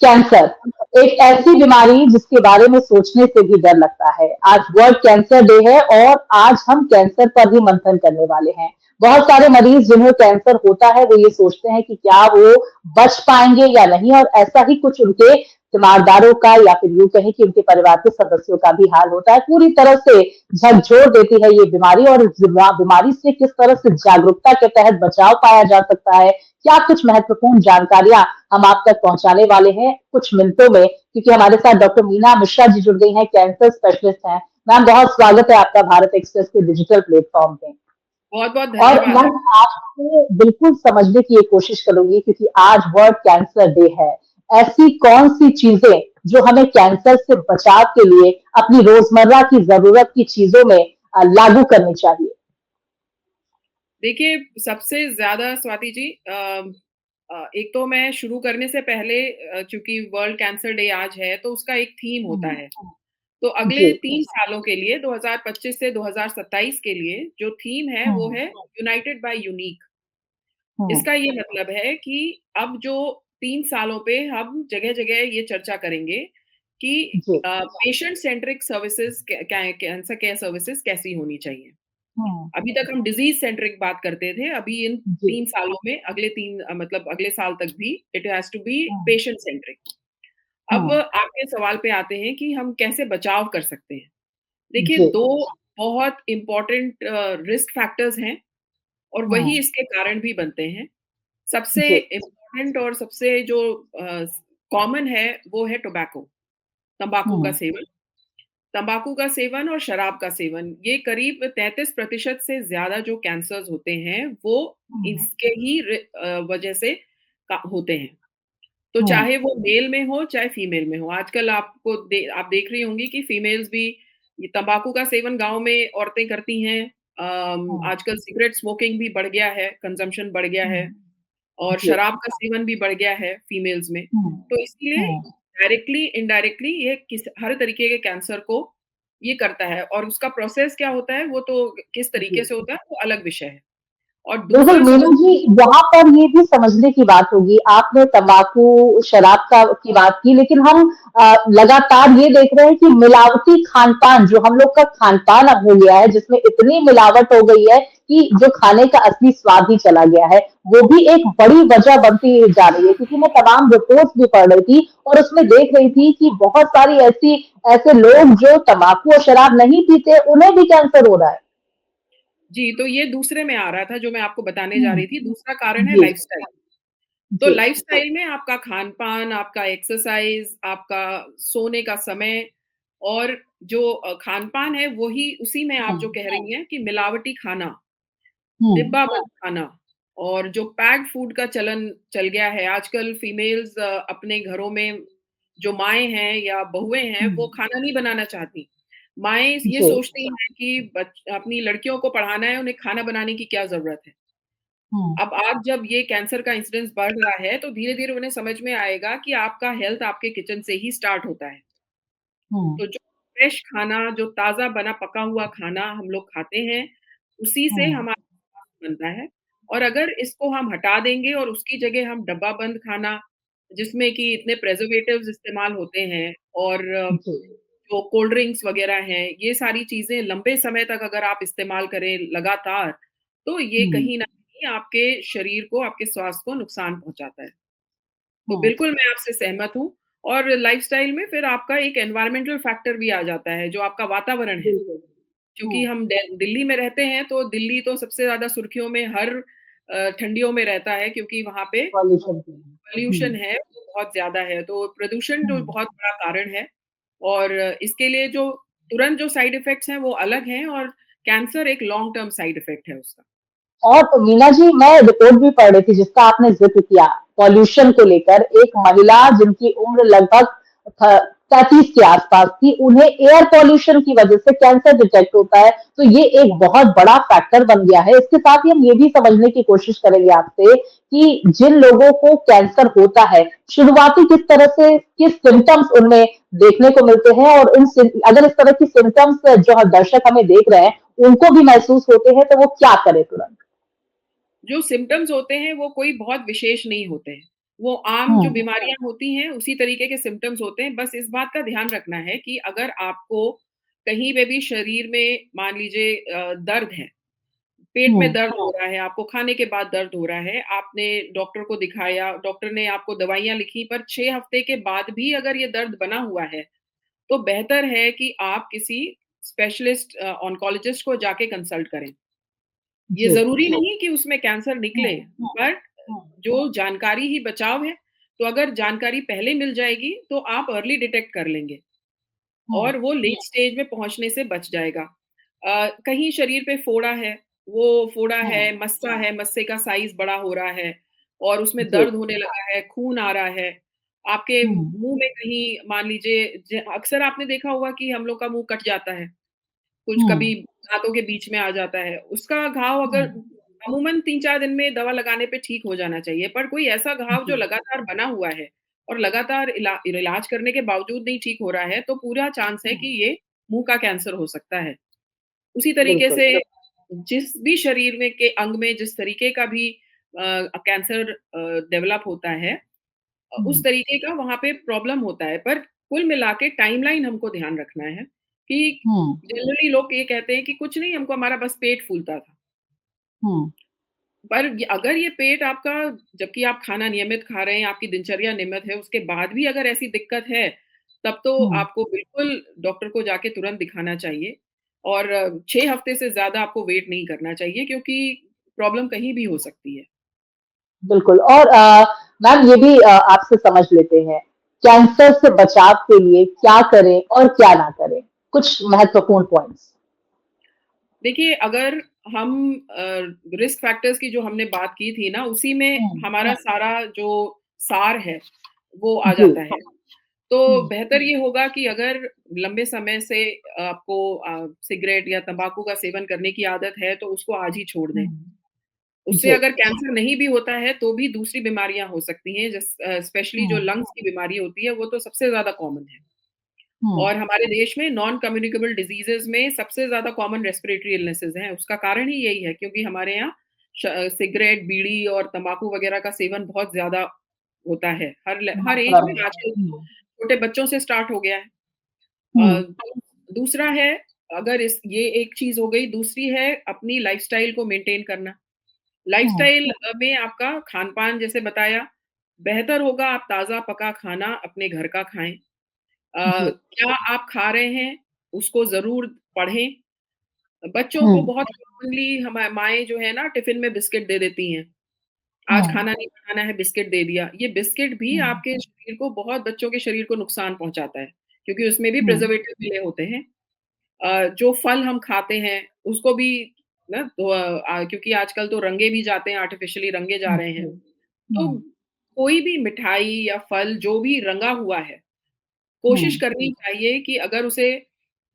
Cancer, एक ऐसी बीमारी जिसके बारे में सोचने से भी डर लगता है। आज वर्ल्ड कैंसर डे है और आज हम कैंसर पर ही मंथन करने वाले हैं। बहुत सारे मरीज जिन्हें कैंसर होता है, वो ये सोचते हैं कि क्या वो बच पाएँगे या नहीं, और ऐसा ही कुछ उनके तीमारदारों का या फिर यूँ कहें कि उनके परिवार के सदस्यों का भी हाल होता है। पूरी तरह से झकझोर देती है ये बीमारी, और इस बीमारी से किस तरह से जागरूकता के तहत बचाव पाया जा सकता है, क्या कुछ महत्वपूर्ण जानकारियाँ हम आप तक पहुँचाने वाले हैं कुछ मिनटों में, क्योंकि हमारे साथ डॉक्टर मीना मिश्रा जी जुड़ गई हैं, कैंसर स्पेशलिस्ट हैं। मैम, बहुत स्वागत है आपका भारत एक्सप्रेस के डिजिटल प्लेटफ़ॉर्म पे। बहुत-बहुत और धन्यवाद। मैम, आपसे बिल्कुल समझने की ये कोशिश करूँगी, क्योंकि आज वर्ल्ड कैंसर डे है। ऐसी कौन-सी चीज़ें जो हमें कैंसर से बचाव के लिए अपनी रोज़मर्रा की ज़रूरत की चीज़ों में लागू करनी चाहिए? देखिए, सबसे ज़्यादा स्वाति जी एक तो मैं शुरू करने से पहले चूँकि वर्ल्ड कैंसर डे आज है, तो उसका एक थीम होता हुँ, है। तो अगले जी। 3 सालों के लिए 2025 से 2027 के लिए जो थीम है वो हुँ, है यूनाइटेड बाय यूनिक। हुँ, इसका ये मतलब है कि अब जो 3 सालों पे हम जगह-जगह ये चर्चा करेंगे कि जी। Patient centric services cancer care services कैसी होनी चाहिए। हुँ, अभी तक हम डिज़ीज़ सेंट्रिक बात करते थे, अभी इन जी। 3 सालों में अगले 3 मतलब अगले साल तक भी it has to be um, patient centric. अब हुँ, आपके सवाल पे आते हैं कि हम कैसे बचाव कर सकते हैं। देखिए जी, 2 बहुत इम्पोर्टेंट रिस्क फैक्टर्स हैं और वही हुँ, इसके कारण भी बनते हैं। सबसे जी, इम्पोर्टेंट और सबसे जो कॉमन है वो है टोबैको, तंबाकू का हुँ, सेवन। तंबाकू का सेवन और शराब का सेवन, ये करीब 33% से ज़्यादा जो कैंसर्स होते हैं, वो हुँ, इसके ही वजह से होते हैं। तो हुँ, चाहे वो मेल में हो, चाहे फीमेल में हो। आजकल आप देख रही होंगी कि फीमेल्स भी ये तंबाकू का सेवन गाँव में औरतें करती हैं। हुँ, आजकल सिगरेट स्मोकिंग भी बढ़ गया है, कंज़म्पशन बढ़ गया हुँ, है और जी, शराब का सेवन भी बढ़ गया है फीमेल्स में। हुँ, तो इसलिए हुँ, डायरेक्टली, इनडायरेक्टली ये हर तरीके के कैंसर को ये करता है और उसका प्रोसेस क्या होता है, वो तो किस तरीके जी। से होता है, वो अलग विषय है। और बिल्कुल, दूसरा मीनू सबसे जी, यहाँ पर ये भी समझने की बात होगी, आपने तम्बाकू, शराब का की बात की, लेकिन हम लगातार ये देख रहे हैं कि मिलावटी खान-पान, जो हम लोग का खान-पान अब हो गया है, जिसमें इतनी मिलावट हो गई है कि जो खाने का असली स्वाद ही चला गया है, वो भी एक बड़ी वजह बनती जा रही है। क्योंकि मैं तमाम रिपोर्ट्स भी पढ़ रही थी और उसमें देख रही थी कि बहुत सारी ऐसे लोग जो तम्बाकू और शराब नहीं पीते, उन्हें भी कैंसर हो रहा है। जी, तो ये दूसरे में आ रहा था जो मैं आपको बताने जा हुँ, रही थी, दूसरा कारण है जी, लाइफ़स्टाइल। तो जी, लाइफ़स्टाइल में आपका खान-पान, आपका एक्सरसाइज़, आपका सोने का समय और जो खान-पान है वही उसी में आप जो हुँ, कह रही हैं कि मिलावटी खाना, हुँ, डिब्बाबंद खाना और जो पैक्ड फूड का चलन चल गया है। आजकल फीमेल्स अपने घरों में जो माएँ हैं या बहुएँ हैं, हुँ, वो खाना नहीं बनाना चाहती। माएँ ये जी। सोचती हैं कि अपनी लड़कियों को पढ़ाना है, उन्हें खाना बनाने की क्या ज़रूरत है। हुँ, अब आज जब ये कैंसर का इंसिडेंस बढ़ रहा है, तो धीरे-धीरे उन्हें समझ में आएगा कि आपका हेल्थ आपके किचन से ही स्टार्ट होता है। हुँ, तो जो फ्रेश खाना, जो ताज़ा बना पका हुआ खाना हम लोग खाते हैं, उसी से हुँ, हमारा स्वास्थ्य बनता है। और अगर इसको हम हटा देंगे और उसकी जगह हम डब्बा बंद खाना, जिसमें कि इतने प्रिजर्वेटिव्स इस्तेमाल होते हैं और जी, जो कोल्ड ड्रिंक्स वगैरह हैं, ये सारी चीज़ें लंबे समय तक अगर आप इस्तेमाल करें लगातार, तो ये हुँ, कहीं न कहीं आपके शरीर को, आपके स्वास्थ्य को नुकसान पहुँचाता है। तो हुँ, बिल्कुल मैं आपसे सहमत हूँ और लाइफ़स्टाइल में फिर आपका एक एनवायरमेंटल फैक्टर भी आ जाता है, जो आपका वातावरण है। बिल्कुल। क्योंकि हुँ, हम दिल्ली में रहते हैं, तो दिल्ली तो सबसे ज़्यादा सुर्खियों में हर ठंडियों में रहता है क्योंकि वहाँ पे पॉल्यूशन की। पॉल्यूशन हुँ, है, वो बहुत ज़्यादा है, तो प्रदूषण जो हुँ, बहुत बड़ा कारण है और इसके लिए जो तुरंत जो साइड इफ़ेक्ट्स हैं, वो अलग हैं और कैंसर एक लॉन्ग टर्म साइड इफ़ेक्ट है उसका। और मीना जी, मैं रिपोर्ट भी पढ़ रही थी जिसका आपने ज़िक्र किया, पॉल्यूशन को लेकर। एक महिला जिनकी उम्र लगभग थ 35 के आसपास थी, उन्हें एयर पॉल्यूशन की वजह से कैंसर डिटेक्ट होता है। तो ये एक बहुत बड़ा फैक्टर बन गया है। इसके साथ ही हम ये भी समझने की कोशिश करेंगे आपसे कि जिन लोगों को कैंसर होता है, शुरुआती किस तरह से किस सिम्पटम्स उनमें देखने को मिलते हैं, और इन सिम अगर इस तरह की सिम्पटम्स जो दर्शक हमें देख रहे हैं, उनको भी महसूस होते हैं, तो वो क्या करें तुरंत? जो सिम्पटम्स होते हैं वो कोई बहुत विशेष नहीं होते हैं। वो आम जो हुँ, बीमारियाँ होती हैं, उसी तरीके के सिम्पटम्स होते हैं। बस इस बात का ध्यान रखना है कि अगर आपको कहीं पे भी शरीर में मान लीजिए दर्द है, पेट में हुँ, दर्द हो रहा है, आपको खाने के बाद दर्द हो रहा है, आपने डॉक्टर को दिखाया, डॉक्टर ने आपको दवाइयाँ लिखी, पर 6 हफ्ते के बाद भी अगर ये दर्द बना हुआ है, तो बेहतर है कि आप किसी स्पेशलिस्ट ऑन्कोलॉजिस्ट को जाके कंसल्ट करें। ये जी। ज़रूरी नहीं कि उसमें कैंसर निकले, हुँ, बट हुँ, जो जानकारी ही बचाव है, तो अगर जानकारी पहले मिल जाएगी, तो आप अर्ली डिटेक्ट कर लेंगे हुँ, और वो लेट स्टेज में पहुँचने से बच जाएगा। कहीं शरीर पे फोड़ा है, वो फोड़ा है, हुँ, मस्सा है, मस्से का साइज़ बड़ा हो रहा है और उसमें जी। दर्द होने लगा है, खून आ रहा है, आपके हुँ, मुँह में कहीं मान लीजिए अक्सर आपने देखा होगा कि हम लोग का मुँह कट जाता है। कुछ हुँ, कभी दाँतों के बीच में आ जाता है। उसका घाव अगर हुँ, अमूमन 3-4 दिन में दवा लगाने पे ठीक हो जाना चाहिए, पर कोई ऐसा घाव जो जी। लगातार बना हुआ है और लगातार इलाज करने के बावजूद नहीं ठीक हो रहा है, तो पूरा चांस है हुँ, कि ये मुँह का कैंसर हो सकता है। उसी तरीके बिल्कुल। से जिस भी शरीर में के अंग में जिस तरीके का भी कैंसर डेवलप होता है उस हुँ, तरीके का वहाँ पे प्रॉब्लम होता है। पर कुल मिला के टाइमलाइन हमको ध्यान रखना है कि हुँ, जनरली लोग ये कहते हैं कि कुछ नहीं हमको हमारा बस पेट फूलता था। हुँ, पर अगर ये पेट आपका जबकि आप खाना नियमित खा रहे हैं, आपकी दिनचर्या नियमित है, उसके बाद भी अगर ऐसी दिक्कत है, तब तो हुँ, आपको बिल्कुल डॉक्टर को जाके तुरंत दिखाना चाहिए और 6 हफ्ते से ज़्यादा आपको वेट नहीं करना चाहिए क्योंकि प्रॉब्लम कहीं भी हो सकती है। बिल्कुल और मैम ये भी आपसे समझ लेते हैं, कैंसर से बचाव के लिए क्या करें और क्या ना करें? कुछ महत्वपूर्ण पॉइंट्स। देखिए, अगर हम रिस्क फैक्टर्स की जो हमने बात की थी ना, उसी में हुँ, हमारा सारा जो सार है, वो आ जी। जाता है। तो हुँ, बेहतर ये होगा कि अगर लंबे समय से आपको सिगरेट या तम्बाकू का सेवन करने की आदत है, तो उसको आज ही छोड़ दें। हुँ, उससे जी। अगर कैंसर नहीं भी होता है, तो भी दूसरी बीमारियाँ हो सकती हैं, स्पेशली जो हुँ, लंग्स की बीमारी होती है, वो तो सबसे ज़्यादा कॉमन है। हुँ, और हमारे देश में नॉन कम्युनिकेबल डिजीज़ेज़ में सबसे ज़्यादा कॉमन रेस्पिरेटरी इलनेसेस हैं। उसका कारण ही यही है क्योंकि हमारे यहाँ सिगरेट, बीड़ी और तम्बाकू वगैरह का सेवन बहुत ज़्यादा होता है। हर मात्रा ऐज में में। आजकल तो हुँ, छोटे बच्चों से स्टार्ट हो गया है। हुँ, दूसरा है अगर इस ये एक चीज़ हो गई, दूसरी है अपनी लाइफ़स्टाइल को मेंटेन करना। हुँ, लाइफ़स्टाइल में आपका खान-पान जैसे बताया, बेहतर होगा आप ताज़ा पका खाना अपने घर का खाएँ। जी। क्या आप खा रहे हैं, उसको ज़रूर पढ़ें। बच्चों को हुँ, बहुत कॉमनली माएँ जो है ना टिफ़िन में बिस्किट दे देती हैं। आज हुँ, खाना नहीं बनाना है, बिस्किट दे दिया। ये बिस्किट भी हुँ, आपके शरीर को बहुत बच्चों के शरीर को नुकसान पहुँचाता है, क्योंकि उसमें भी हुँ, प्रिज़र्वेटिव मिले होते हैं। जो फल हम खाते हैं, उसको भी ना तो क्योंकि आजकल तो रंगे भी जाते हैं, आर्टिफ़िशियली रंगे जा हुँ, रहे हैं। तो हुँ, कोई भी मिठाई या फल जो भी रंगा हुआ है, कोशिश हुँ, करनी चाहिए कि अगर उसे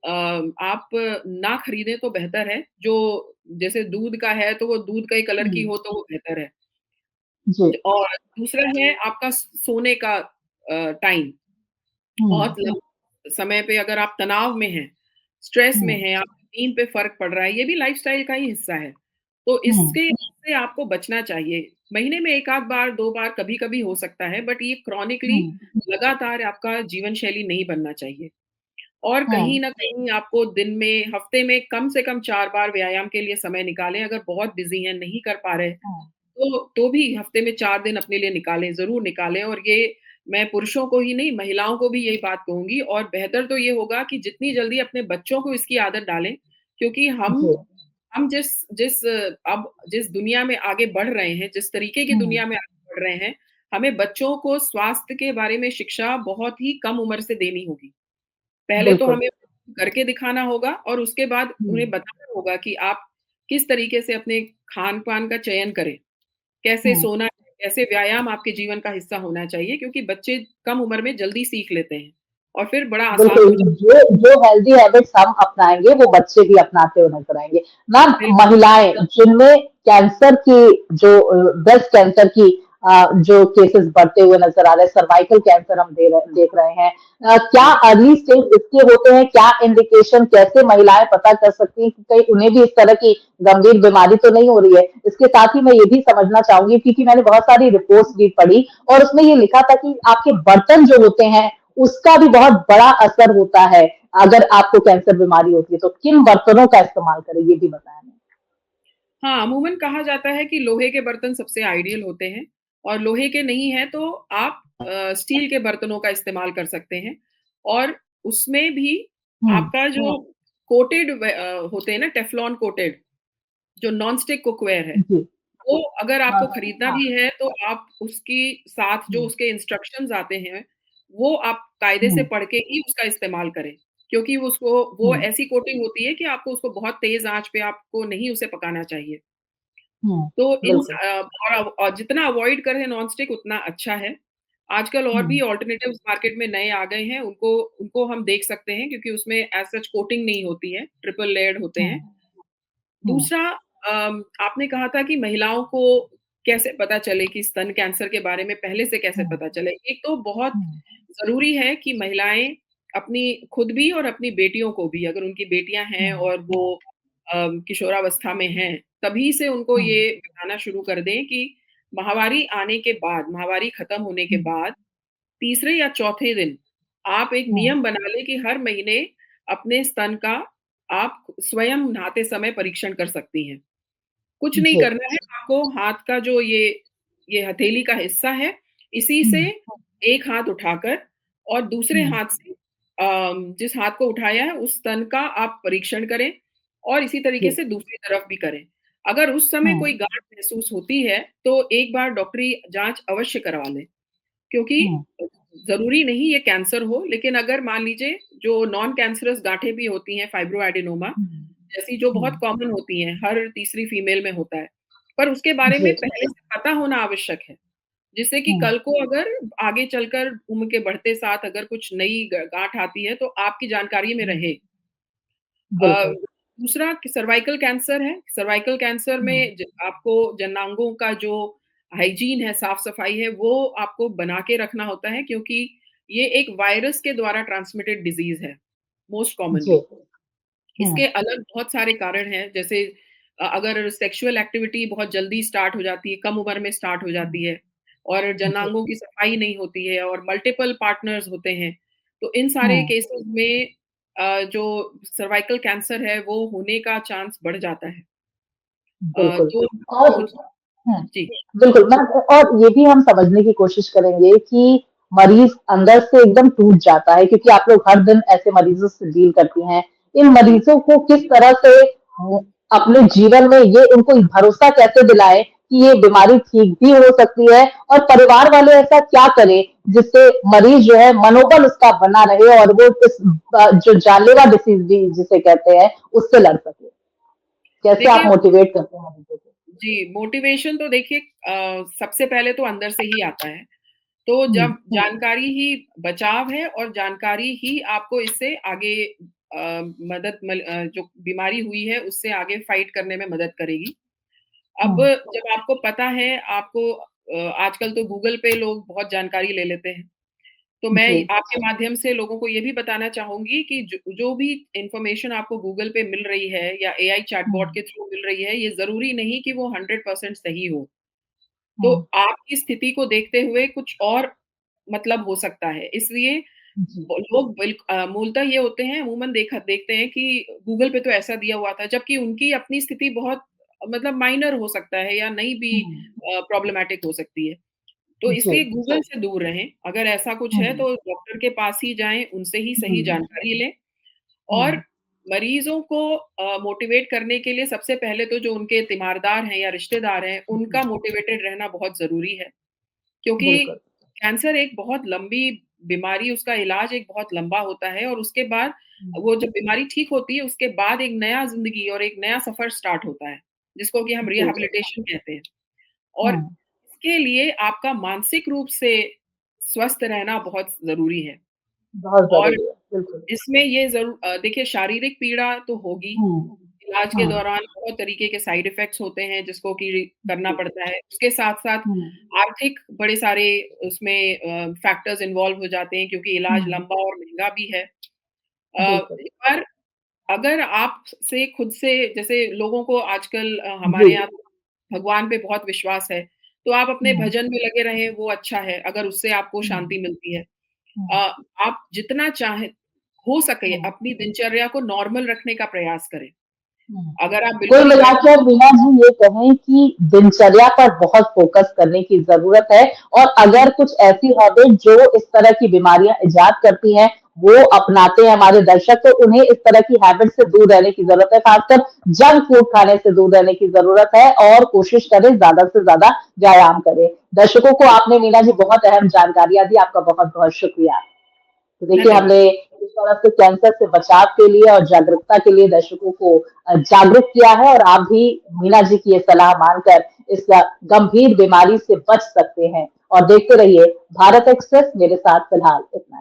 आप ना खरीदें तो बेहतर है। जो जैसे दूध का है, तो वो दूध कई कलर की हुँ, हो तो वो बेहतर है। जी। और दूसरा है आपका सोने का टाइम। हुँ, बहुत समय पे अगर आप तनाव में हैं, स्ट्रेस में हुँ, हैं, आपकी नींद पे फ़र्क पड़ रहा है, ये भी लाइफ़स्टाइल का ही हिस्सा है। तो हुँ, इससे आपको बचना चाहिए। महीने में 1 आध बार, 2 बार कभी-कभी हो सकता है, बट ये क्रॉनिकली हुँ, लगातार आपका जीवन शैली नहीं बनना चाहिए। और कहीं हुँ, न कहीं आपको दिन में, हफ्ते में कम से कम 4 बार व्यायाम के लिए समय निकालें। अगर बहुत बिज़ी हैं, नहीं कर पा रहे, हुँ, तो भी हफ्ते में 4 दिन अपने लिए निकालें, ज़रूर निकालें और ये मैं पुरुषों को ही नहीं, महिलाओं को भी यही बात कहूँगी और बेहतर तो ये होगा कि जितनी जल्दी अपने बच्चों को इसकी आदत डालें, क्योंकि जी। हम जिस जिस अब जिस दुनिया में आगे बढ़ रहे हैं, जिस तरीके की हुँ, दुनिया में आगे बढ़ रहे हैं, हमें बच्चों को स्वास्थ्य के बारे में शिक्षा बहुत ही कम उम्र से देनी होगी। पहले तो बिल्कुल। हमें करके दिखाना होगा और उसके बाद हुँ, उन्हें बताना होगा कि आप किस तरीके से अपने खान-पान का चयन करें। कैसे हुँ। सोना है, कैसे व्यायाम आपके जीवन का हिस्सा होना चाहिए क्योंकि बच्चे कम उम्र में जल्दी सीख लेते हैं और फिर बड़ा आसान बिल्कुल, हो जाता जो जो हेल्दी हैबिट्स हम अपनाएँगे, वो बच्चे भी अपनाते हुए नज़र आएँगे। मैम है। बिल्कुल, महिलाएँ जिनमें कैंसर की जो ब्रेस्ट कैंसर की जो केसेस बढ़ते हुए नजर आ रहे हैं, सर्वाइकल कैंसर हम देख रहे हैं। क्या अर्ली स्टेज इसके होते हैं, क्या इंडिकेशन, कैसे महिलाएं पता कर सकती हैं कि कहीं उन्हें भी इस तरह की गंभीर बीमारी तो नहीं हो रही है? इसके साथ ही मैं ये भी समझना चाहूंगी, क्योंकि मैंने बहुत सारी रिपोर्ट्स भी पढ़ी और उसमें ये लिखा था कि आपके बर्तन जो होते हैं उसका भी बहुत बड़ा असर होता है अगर आपको कैंसर बीमारी होती है तो। किन बर्तनों का इस्तेमाल करें, ये भी बताएं। हाँ, अमूमन कहा जाता है कि लोहे के बर्तन सबसे आइडियल होते हैं और लोहे के नहीं हैं तो आप स्टील के बर्तनों का इस्तेमाल कर सकते हैं और उसमें भी हम्म। आपका जो कोटेड होते हैं ना, टेफ्लॉन कोटेड, जो नॉन स्टिक कुकवेयर है, जी। वो अगर हाँ। आपको खरीदना हाँ। भी है तो आप उसकी साथ जो हम्म। उसके इंस्ट्रक्शंस आते हैं, वो आप कायदे से हम्म। पढ़ के ही उसका इस्तेमाल करें। क्योंकि वो हम्म। ऐसी कोटिंग होती है कि आपको उसको बहुत तेज़ आँच पे आपको नहीं उसे पकाना चाहिए। हम्म। तो बिल्कुल। और जितना अवॉइड करें नॉन स्टिक उतना अच्छा है। आजकल और भी हम्म। ऑल्टरनेटिव्स मार्केट में नए आ गए हैं, उनको उनको हम देख सकते हैं क्योंकि उसमें एज़ सच कोटिंग नहीं होती है, ट्रिपल लेयर्ड होते हैं। हम्म। हम्म। दूसरा आपने कहा था कि महिलाओं को कैसे पता चले कि स्तन कैंसर के बारे में पहले से कैसे हम्म। पता चले? एक तो बहुत हम्म। ज़रूरी है कि महिलाएँ अपनी खुद भी और अपनी बेटियों को भी, अगर उनकी बेटियाँ हैं हम्म। और वो किशोरावस्था में हैं, तभी से उनको हम्म। ये बताना शुरू कर दें कि माहवारी आने के बाद, माहवारी खत्म होने के हम्म। बाद तीसरे या चौथे दिन आप एक हम्म। नियम बना लें कि हर महीने अपने स्तन का आप स्वयं नहाते समय परीक्षण कर सकती हैं। कुछ नहीं जी। करना है, आपको हाथ का जो ये हथेली का हिस्सा है, इसी से हम्म। एक हाथ उठाकर और दूसरे हम्म। हाथ से जिस हाथ को उठाया है उस स्तन का आप परीक्षण करें और इसी तरीके जी। से दूसरी तरफ भी करें। अगर उस समय हम्म। कोई गाँठ महसूस होती है, तो एक बार डॉक्टरी जाँच अवश्य करवा लें। क्योंकि हम्म। ज़रूरी नहीं ये कैंसर हो, लेकिन अगर मान लीजिए जो नॉन कैंसरस गाँठें भी होती हैं, फाइब्रोएडेनोमा, हम्म। जैसी जो बहुत हम्म। कॉमन होती हैं, हर तीसरी फीमेल में होता है। पर उसके बारे जी। में पहले से पता होना आवश्यक है, जिससे कि हम्म। कल को अगर आगे चलकर उम्र के बढ़ते साथ अगर कुछ नई ग गाँठ आती है, तो आपकी जानकारी में हम्म। रहे। अ, बिल्कुल। दूसरा कि सर्वाइकल कैंसर है, सर्वाइकल कैंसर हम्म। में आपको जननांगों का जो हाइजीन है, साफ-सफाई है, वो आपको बना के रखना होता है क्योंकि ये एक वायरस के द्वारा ट्रांसमिटेड डिज़ीज़ है, मोस्ट जी। कॉमनली। हम्म। इसके अलग बहुत सारे कारण हैं, जैसे अगर सेक्सुअल एक्टिविटी बहुत जल्दी स्टार्ट हो जाती है, कम उम्र में स्टार्ट हो हम्म। जाती है और जी। जननांगों की सफाई नहीं होती है और मल्टीपल पार्टनर्स होते हैं, तो इन सारे हम्म। केसेज़ में जो सर्वाइकल कैंसर है, वो होने का चांस बढ़ जाता है। बिल्कुल। तो और कुछ हुँ, जी। बिल्कुल, मैं और ये भी हम समझने की कोशिश करेंगे कि मरीज़ अंदर से एकदम टूट जाता है, क्योंकि आप लोग हर दिन ऐसे मरीज़ों से डील करती हैं। इन जी। मरीज़ों को किस तरह से अपने जीवन में ये उनको भरोसा कैसे दिलाएँ कि ये बीमारी ठीक भी हो सकती है, और परिवार वाले ऐसा क्या करें जिससे मरीज़ जो है मनोबल उसका बना रहे और वो इस जो जानलेवा डिसीज़ भी जिसे कहते हैं, उससे लड़ सके? कैसे आप देखिए मोटिवेट करते हैं मरीज़ों को? जी, मोटिवेशन तो देखिए सबसे पहले तो अंदर से ही आता है। तो हुँ। जब जानकारी ही बचाव है और जानकारी ही आपको इससे आगे जो बीमारी हुई है उससे आगे फाइट करने में मदद करेगी। अब हुँ। जब आपको पता है आपको आजकल तो गूगल पे लोग बहुत जानकारी ले लेते हैं। तो मैं जी। आपके माध्यम से लोगों को ये भी बताना चाहूँगी कि जो जो भी इन्फॉर्मेशन आपको गूगल पे मिल रही है या एआई हुँ। चैटबॉट के थ्रू मिल रही है, ये ज़रूरी नहीं कि वो 100% सही हो। तो हुँ। आपकी स्थिति को देखते हुए कुछ और मतलब हो सकता है। इसलिए जी। लोग मूलतः ये होते हैं अमूमन देखते हैं कि गूगल पे तो ऐसा दिया हुआ था, जबकि उनकी अपनी स्थिति बहुत मतलब माइनर हो सकता है या नहीं भी हुँ। प्रॉब्लमैटिक हो सकती है। तो जी। इसलिए गूगल से दूर रहें। अगर ऐसा कुछ है हुँ। तो डॉक्टर के पास ही जाएँ, उनसे ही सही हुँ। जानकारी लें और हुँ। मरीज़ों को मोटिवेट करने के लिए सबसे पहले तो जो उनके तीमारदार हैं या रिश्तेदार हैं, जी। उनका मोटिवेटेड रहना बहुत ज़रूरी है। क्योंकि बिल्कुल। कैंसर एक बहुत लंबी बीमारी, उसका इलाज एक बहुत लंबा होता है और उसके बाद हुँ। वो जब बीमारी ठीक होती है, उसके बाद एक नया ज़िंदगी और एक नया सफ़र स्टार्ट होता है, जिसको कि हम जी। रिहैबिलिटेशन कहते हैं। और हुँ। इसके लिए आपका मानसिक रूप से स्वस्थ रहना बहुत ज़रूरी है बहुत और ज़रूरी है। बिल्कुल। इसमें ये देखिए शारीरिक पीड़ा तो होगी, हुँ। इलाज के हाँ, दौरान बहुत तरीके के साइड इफ़ेक्ट्स होते हैं जिसको कि करना जी। पड़ता है। उसके साथ-साथ हुँ, आर्थिक बड़े सारे उसमें फैक्टर्स इन्वॉल्व हो जाते हैं क्योंकि इलाज हुँ, लंबा और महँगा भी है। बिल्कुल। पर अगर आप से खुद से जैसे लोगों को आजकल जी। हमारे यहाँ भगवान पे बहुत विश्वास है, तो आप अपने हुँ, भजन में लगे रहें वो अच्छा है, अगर उससे आपको हुँ, शांति मिलती है। हुँ, आप जितना चाहें हो सके हुँ, अपनी दिनचर्या को नॉर्मल रखने का प्रयास करें। हुँ। अगर आप कुल बिल्कुल ही मिला व्यस्त के मीना जी ये कहें कि दिनचर्या पर बहुत फोकस करने की ज़रूरत है और हुँ, अगर कुछ ऐसी हैबिट जो इस तरह की बीमारियाँ इजाद करती हैं, वो अपनाते हैं हमारे दर्शक, तो उन्हें इस तरह की हैबिट से दूर रहने की ज़रूरत है, खासकर जंक फूड खाने से दूर रहने की ज़रूरत है और कोशिश करें ज़्यादा से ज़्यादा व्यायाम करें। दर्शकों को आपने मीना जी बहुत अहम जानकारियाँ दी, आपका बहुत-बहुत शुक्रिया। तो देखिए धन्यवाद। हमने इस तरह से कैंसर से बचाव के लिए और जागरूकता के लिए दर्शकों को जागरूक किया है और आप भी मीना जी की ये सलाह मानकर इस गंभीर बीमारी से बच सकते हैं और देखते रहिए भारत एक्सप्रेस मेरे साथ फिलहाल इतना ही।